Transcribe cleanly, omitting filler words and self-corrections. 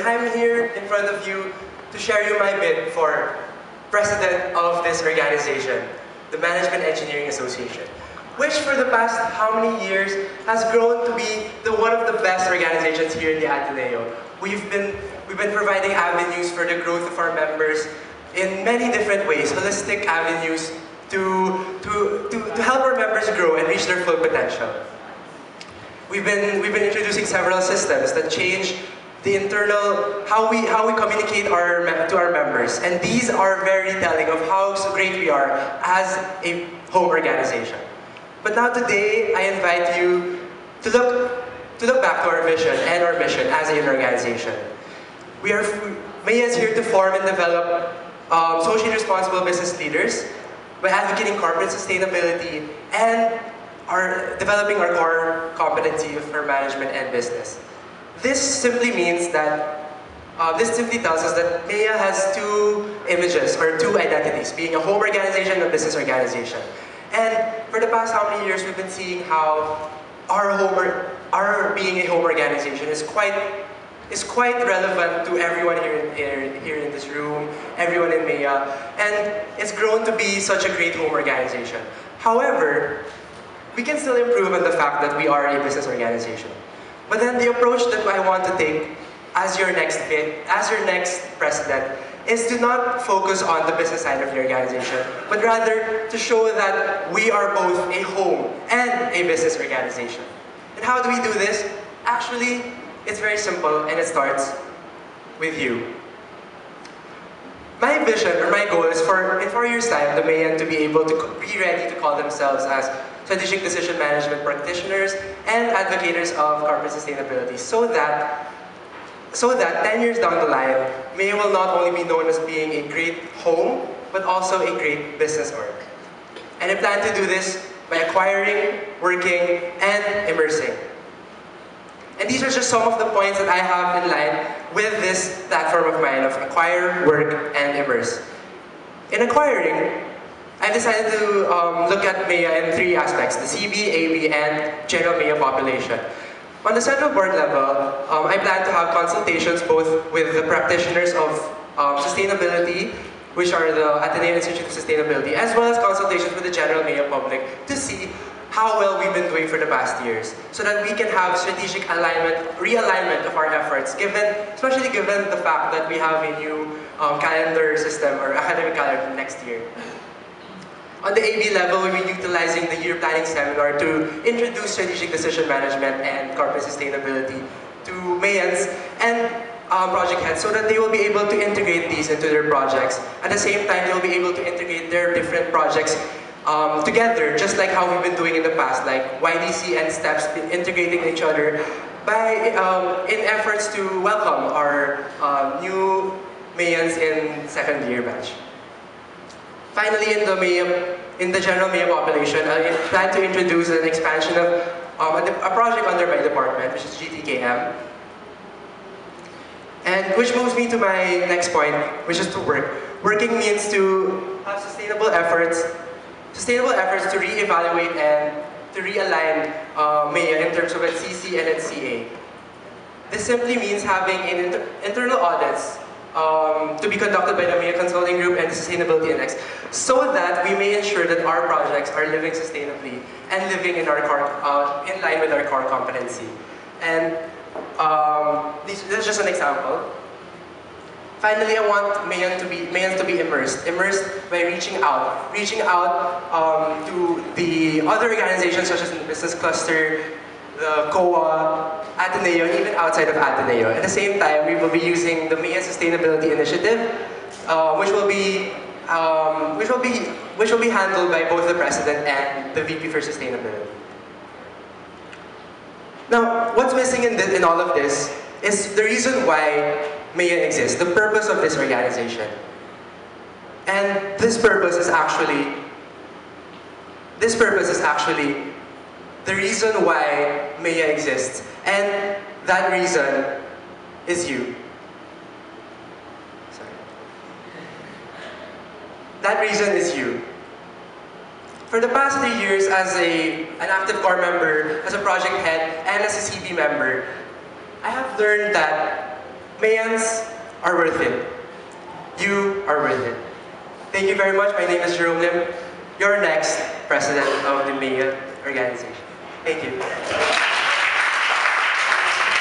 I'm here in front of you to share you my bid for president of this organization, the Management Engineering Association, which for the past how many years has grown to be one of the best organizations here in the Ateneo. We've been providing avenues for the growth of our members in many different ways, holistic avenues to help our members grow and reach their full potential. We've been introducing several systems that change the internal, how we communicate to our members, and these are very telling of how great we are as a home organization. But now today, I invite you to look back to our vision and our mission as an organization. MEA is here to form and develop socially responsible business leaders by advocating corporate sustainability and developing our core competency for management and business. This simply means that, this simply tells us that MEA has two images or two identities, being a home organization and a business organization. And for the past how many years, we've been seeing how our being a home organization is quite relevant to everyone here in this room, everyone in MEA, and it's grown to be such a great home organization. However, we can still improve on the fact that we are a business organization. But then the approach that I want to take as your next president is to not focus on the business side of the organization, but rather to show that we are both a home and a business organization. And how do we do this? Actually, it's very simple, and it starts with you. My vision, or my goal, is in 4 years' time, the MEA to be able to be ready to call themselves as strategic decision management practitioners and advocates of corporate sustainability, so that 10 years down the line, MEA will not only be known as being a great home, but also a great business org. And I plan to do this by acquiring, working, and immersing. And these are just some of the points that I have in line with this platform of mine of acquire, work, and immerse. In acquiring, I decided to look at MEA in 3 aspects: the CB, AB, and general MEA population. On the central board level, I plan to have consultations both with the practitioners of sustainability, which are the Ateneo Institute of Sustainability, as well as consultations with the general MEA public to see how well we've been doing for the past years, so that we can have strategic realignment of our efforts, especially given the fact that we have a new calendar system or academic calendar next year. On the AB level, we'll be utilizing the year planning seminar to introduce strategic decision management and corporate sustainability to MEAs and project heads, so that they will be able to integrate these into their projects. At the same time, they'll be able to integrate their different projects together, just like how we've been doing in the past, like YDC and Steps integrating each other in efforts to welcome our new MEAs in second year batch. Finally, in the general MEA population, I plan to introduce an expansion of a project under my department, which is GTKM. And which moves me to my next point, which is to work. Working means to have sustainable efforts to re-evaluate and to realign MEA in terms of its CC and its CA. This simply means having internal audits to be conducted by the MEA Consulting Group and the Sustainability Index, so that we may ensure that our projects are living sustainably and living in line with our core competency. And this is just an example. Finally, I want MEAs to be immersed by reaching out to the other organizations such as the Business Cluster, the COA, Ateneo, and even outside of Ateneo. At the same time, we will be using the MEA Sustainability Initiative, which will be handled by both the President and the VP for Sustainability. Now, what's missing in all of this is the reason why MEA exists, the purpose of this organization. And this purpose is actually the reason why MEA exists. And that reason is you. Sorry. That reason is you. For the past 3 years as an active core member, as a project head, and as a CB member, I have learned that Mayans are worth it. You are worth it. Thank you very much. My name is Jerome LIM, your next president of the MEA organization. Thank you.